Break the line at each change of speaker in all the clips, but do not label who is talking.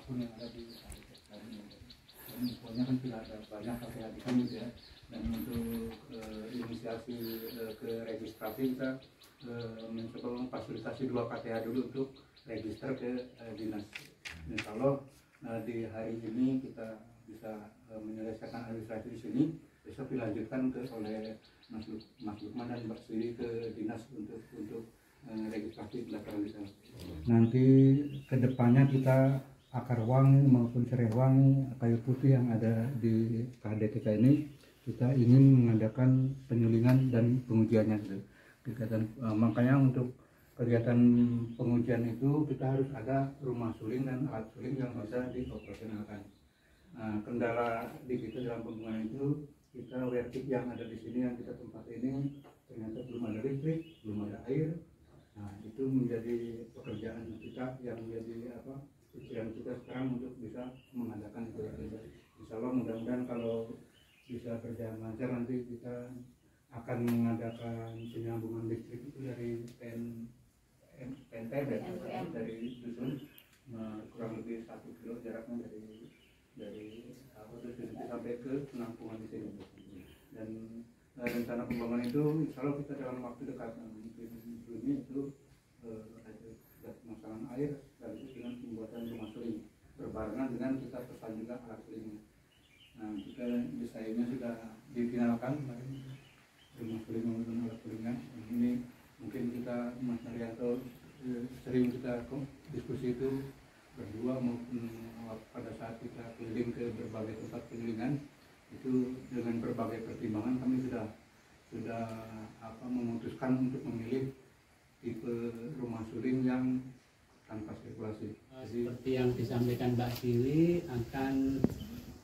apapun yang ada di sekarang ini. Dan infonya kan sudah ada banyak KPH di sini ya. Dan untuk inisiasi ke registrasi kita mencoba memfasilitasi 2 KTH dulu untuk register ke dinas. Insya Allah di hari ini kita bisa menyelesaikan administrasi di sini. Besok dilanjutkan oleh Mas Lukman dan Mbak Sri ke dinas untuk registrasi pendaftaran di sana. Nanti kedepannya kita akar wangi maupun serai wangi, kayu putih yang ada di KDTK ini kita ingin mengadakan penyulingan dan pengujiannya gitu. Makanya untuk kegiatan pengujian itu kita harus ada rumah suling dan alat suling yang bisa dioperasionalkan. Kendala di kita dalam pembangunan itu kita wertik yang ada di sini yang kita tempat ini ternyata belum ada listrik, belum ada air. Nah, itu menjadi pekerjaan kita yang menjadi pikiran kita sekarang untuk bisa mengadakan itu. Insya Allah mudah-mudahan kalau bisa berjalan lancar nanti kita akan mengadakan penyambungan listrik itu dari PNT dari dusun kurang lebih 1 kilo jaraknya dari dusun sampai ke penampungan di sini. Dan rencana pembangunan itu insya Allah kita dalam waktu dekat sebelumnya itu ada pemasangan air dan itu dengan pembuatan rumah suling berbarengan dengan kita pesan juga alat sulingnya. Nah, kita desainnya sudah difinalkan kemarin rumah suling maupun alat sulingnya. Ini mungkin kita Mas Naryanto sering kita diskusi itu berdua maupun pada saat kita keliling ke berbagai tempat penyulingan itu dengan berbagai pertimbangan kami sudah memutuskan untuk memilih tipe rumah suling yang tanpa sirkulasi.
Seperti yang disampaikan Mbak Siwi akan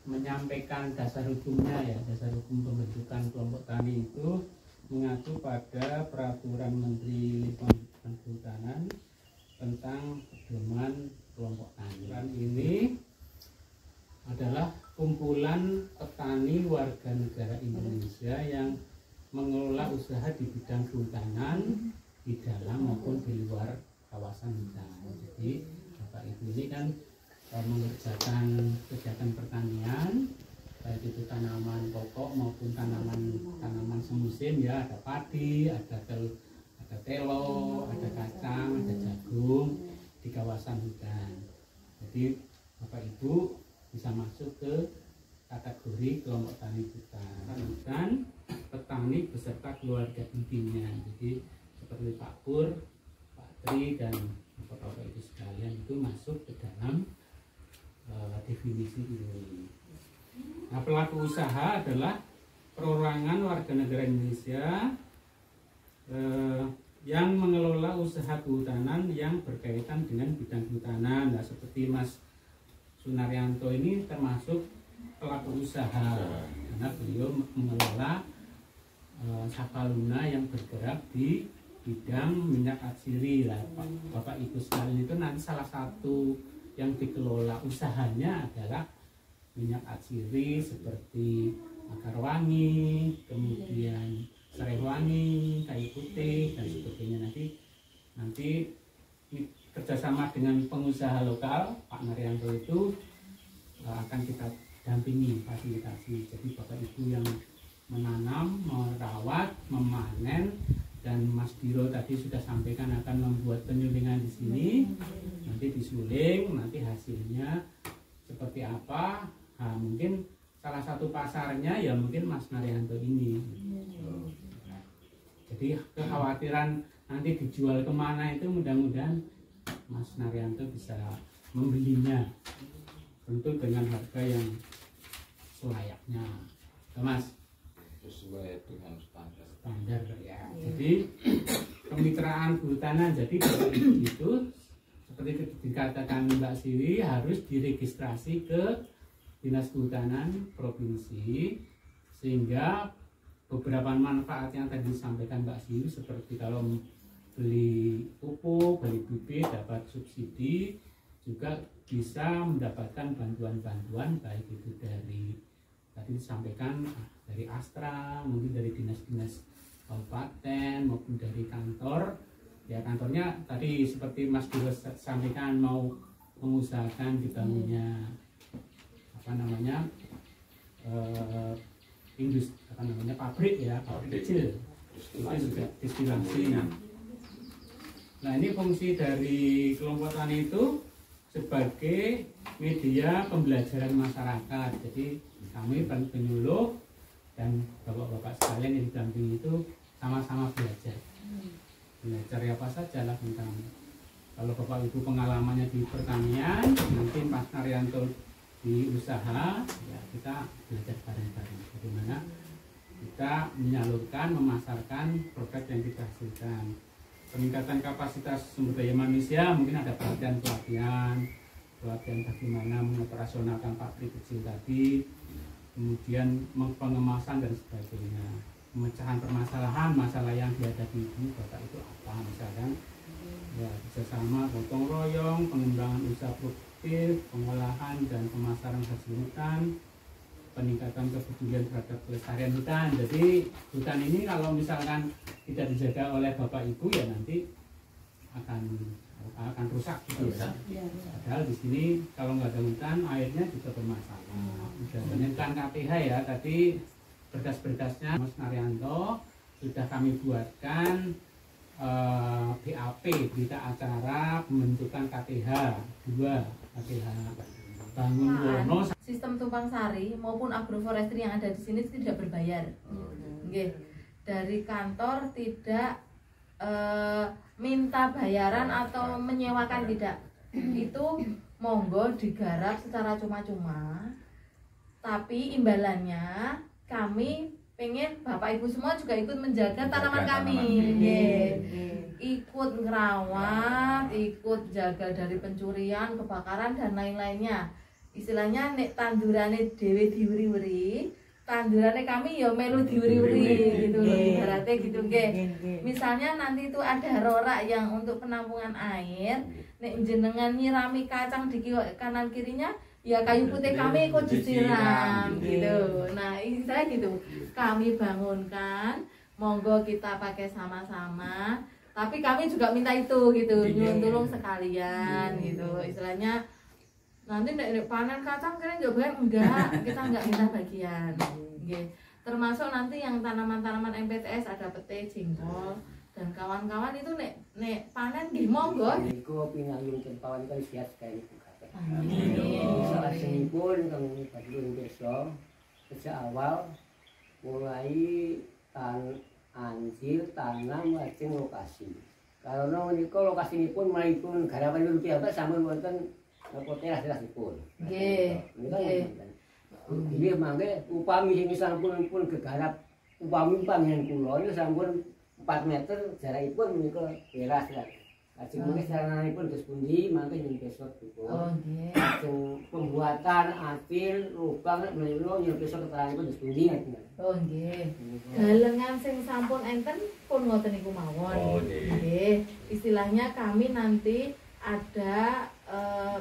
menyampaikan dasar hukumnya ya, dasar hukum pembentukan kelompok tani itu mengacu pada peraturan Menteri Lingkungan dan Kehutanan tentang pedoman kelompok tani. Dan ini adalah kumpulan petani warga negara Indonesia yang mengelola usaha di bidang kehutanan di dalam maupun di luar kawasan hutan. Jadi Bapak Ibu ini kan mengerjakan kegiatan pertanian, baik itu tanaman pokok maupun tanaman semusim ya, ada padi, ada telo, ada kacang, ada jagung di kawasan hutan. Jadi Bapak Ibu bisa masuk ke kategori kelompok tani hutan dan petani beserta keluarga intinya. Jadi seperti Pak Pur, Pak Tri dan Bapak Ibu sekalian itu masuk ke dalam definisi ini. Nah, pelaku usaha adalah perorangan warga negara Indonesia yang mengelola usaha kehutanan yang berkaitan dengan bidang kehutanan. Nah, seperti Mas Sunaryanto ini termasuk pelaku usaha karena beliau mengelola Sapaluna yang bergerak di bidang minyak atsiri. Lah, Bapak Ibu sekalian itu nanti salah satu yang dikelola usahanya adalah minyak atsiri seperti akar wangi, kemudian serai wangi, kayu putih dan sebagainya. Nanti kerjasama dengan pengusaha lokal Pak Naryanto itu akan kita dampingi fasilitasi. Jadi Bapak Ibu yang menanam, merawat, memanen, dan Mas Biro tadi sudah sampaikan akan membuat penyulingan di sini. Nanti disuling, nanti hasilnya seperti apa? Nah, mungkin salah satu pasarnya ya mungkin Mas Naryanto ini. Jadi kekhawatiran nanti dijual kemana itu mudah-mudahan Mas Naryanto bisa membelinya, tentu dengan harga yang selayaknya, Mas.
Sesuai dengan
standar ya. Jadi kemitraan kehutanan jadi itu seperti dikatakan Mbak Siwi harus diregistrasi ke Dinas Kehutanan Provinsi, sehingga beberapa manfaat yang tadi disampaikan Mbak Siwi seperti kalau beli pupuk, beli bibit dapat subsidi, juga bisa mendapatkan bantuan-bantuan baik itu dari tadi disampaikan dari Astra, mungkin dari dinas-dinas kabupaten maupun dari kantor. Ya kantornya tadi seperti Mas Biro sampaikan mau mengusahakan dibangunnya pabrik ya, pabrik kecil itu juga destilasi. Nah ini fungsi dari kelompok tani itu sebagai media pembelajaran masyarakat. Jadi kami penyuluh dan bapak-bapak sekalian yang didampingi itu sama-sama belajar apa saja lah tentang, kalau bapak ibu pengalamannya di pertanian, mungkin Mas Naryanto di usaha, ya kita belajar bareng-bareng bagaimana kita menyalurkan, memasarkan produk yang kita hasilkan. Peningkatan kapasitas sumber daya manusia, mungkin ada pelatihan bagaimana mengoperasionalkan pabrik kecil tadi, kemudian pengemasan dan sebagainya, pemecahan permasalahan, masalah yang dihadapi ibu bapak itu apa, misalkan ya bersama gotong royong, pengembangan usaha produktif, pengolahan dan pemasaran hasil hutan, peningkatan kepedulian terhadap pelestarian hutan. Jadi hutan ini kalau misalkan tidak dijaga oleh bapak ibu ya nanti akan rusak gitu ya. Padahal di sini kalau nggak ada hutan airnya juga bermasalah. Misalnya hutan KPH ya, tadi berkas-berkasnya Mas Naryanto sudah kami buatkan BAP, berita acara pembentukan KTH 2, KTH Bangun Wono.
Sistem tumpang sari maupun agroforestry yang ada di sini tidak berbayar. Dari kantor tidak minta bayaran atau menyewakan, tidak. Itu monggo digarap secara cuma-cuma. Tapi imbalannya kami pengen Bapak Ibu semua juga ikut menjaga tanaman kami. Ikut ngerawat, ikut jaga dari pencurian, kebakaran dan lain-lainnya. Istilahnya nek tandurane dhewe diwuri-wuri, tandurane kami ya melu diwuri-wuri gitu loh, ibaratnya gitu nggih. Misalnya nanti itu ada rorak yang untuk penampungan air, nek jenengan nyirami kacang di kanan kirinya, ya kayu putih kami ikut disiram gitu. Nah, istilahnya gitu. Kami bangunkan, monggo kita pakai sama-sama. Tapi kami juga minta itu gitu, nyuwun tulung sekalian gitu. Istilahnya nanti nek panen kacang kalian juga enggak, kita enggak minta bagian. Termasuk nanti yang tanaman-tanaman MPTS ada pete, jengkol dan kawan-kawan itu nek panen nggih monggo.
Niku pinanggih kempawan kan siap sekali Bu kabeh.
Amin.
Salajengipun kami badhe desa sejak awal mulai anjil tanam lajeng lokasi. Karena menika lokasinipun mlaipun garapan rupiah sampun wonten napa teras-terasipun. Nggih. Nggih mangke upami sampun pun gegarap upami panjenengan kula niku sampun 4 meter jarakipun menika teras lah. Lajeng mengke sarananipun Gus Pundi mangke yen besok dipun. Oh nggih. Lajeng pembuatan atil lubang menika yen besok keteranganipun Gus Pundi ngaten.
Oh nggih. Galengan sing sampun enten pun ngoten niku mawon. Oh nggih. Istilahnya kami nanti ada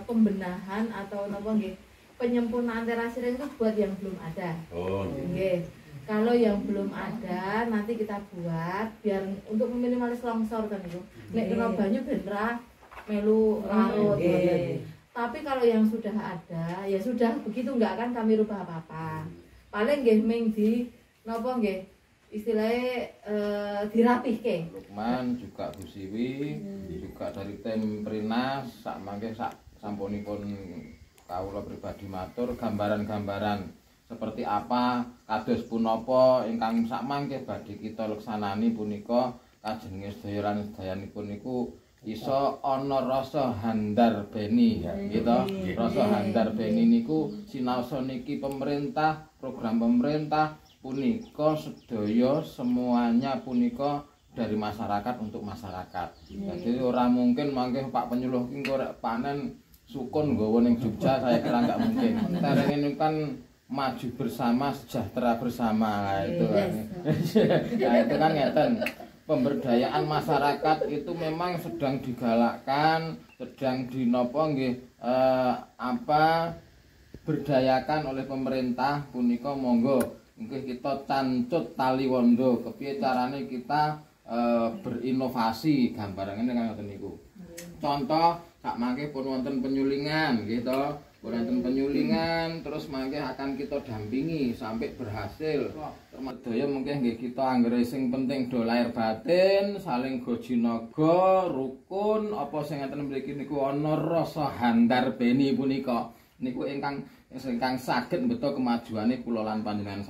pembenahan atau napa nggih, penyempurnaan terasiring itu buat yang belum ada. Oh nggih. Kalau yang belum ada nanti kita buat biar untuk meminimalis longsor kan itu. Nek kena banyu ben ra melu larut. Tapi kalau yang sudah ada ya sudah begitu, enggak akan kami rubah apa-apa. Paling nggih ming di napa nggih istilahnya dirapihke.
Lukman juga Bu Siwi juga dari tim Prinas sak mangke sak sampunipun kawula pribadi matur gambaran-gambaran seperti apa kados punapa ingkang sak mangke badhe kita leksanani punika kajenge sedaya-sedayanipun niku iso ana rasa handar beni gitu. Rasa handar beni niku sinaosa niki pemerintah, program pemerintah punika sedaya semuanya punika dari masyarakat untuk masyarakat. Jadi ora mungkin mangke Pak Penyuluh ki korek panen sukun nggawa ning Jogja, saya kira enggak mungkin. Tereng ini kan maju bersama, sejahtera bersama. Nah, itu kan. Nah, itu kan ngeten. Pemberdayaan masyarakat itu memang sedang digalakkan, sedang dinopo nggih berdayakan oleh pemerintah punika monggo mungkin kita cancut tali wondo kepiye carane kita berinovasi gambaran ngene kan ngoten niku. Contoh sak mangke pun wonten penyulingan gitu. Wonten penyulingan terus mangke akan kita dampingi sampai berhasil. Termasuk mungkin nggih kita anggere sing penting do lahir batin, saling gojinaga, rukun, apa sing ngaten mriki niku ana rasa handar beni punika. Niku ingkang saged mbeta kemajuane kula lan panjenengan.